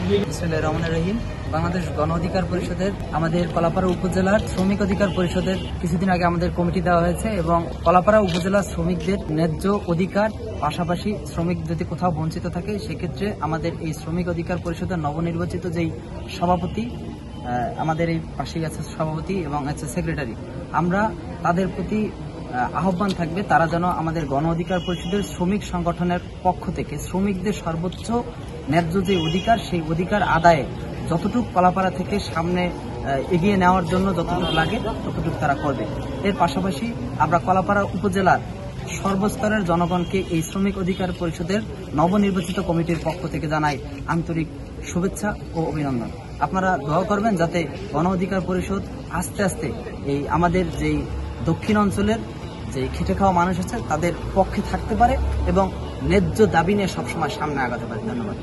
বিসমিল্লাহির রহমানির রহিম। বাংলাদেশ গণ অধিকার পরিষদের আমাদের কলাপাড়া উপজেলার শ্রমিক অধিকার পরিষদের কিছুদিন আগে আমাদের কমিটি দেওয়া হয়েছে এবং কলাপাড়া উপজেলার শ্রমিকদের ন্যায্য অধিকার পাশাপাশি শ্রমিক যদি কোথাও বঞ্চিত থাকে সেক্ষেত্রে আমাদের এই শ্রমিক অধিকার পরিষদের নবনির্বাচিত যেই সভাপতি, আমাদের এই পাশেই আছে সভাপতি এবং আছে সেক্রেটারি, আমরা তাদের প্রতি আহ্বান থাকবে তারা যেন আমাদের গণ অধিকার পরিষদের শ্রমিক সংগঠনের পক্ষ থেকে শ্রমিকদের সর্বোচ্চ ন্যায্য যে অধিকার সেই অধিকার আদায়ে যতটুকু কলাপাড়া থেকে সামনে এগিয়ে নেওয়ার জন্য যতটুকু লাগে ততটুকু তারা করবে। এর পাশাপাশি আমরা কলাপাড়া উপজেলার সর্বস্তরের জনগণকে এই শ্রমিক অধিকার পরিষদের নবনির্বাচিত কমিটির পক্ষ থেকে জানাই আন্তরিক শুভেচ্ছা ও অভিনন্দন। আপনারা দোয়া করবেন যাতে গণ অধিকার পরিষদ আস্তে আস্তে এই আমাদের যেই দক্ষিণ অঞ্চলের যে খেটে খাওয়া মানুষ আছে তাদের পক্ষে থাকতে পারে এবং ন্যায্য দাবি নিয়ে সবসময় সামনে আগাতে পারে। ধন্যবাদ।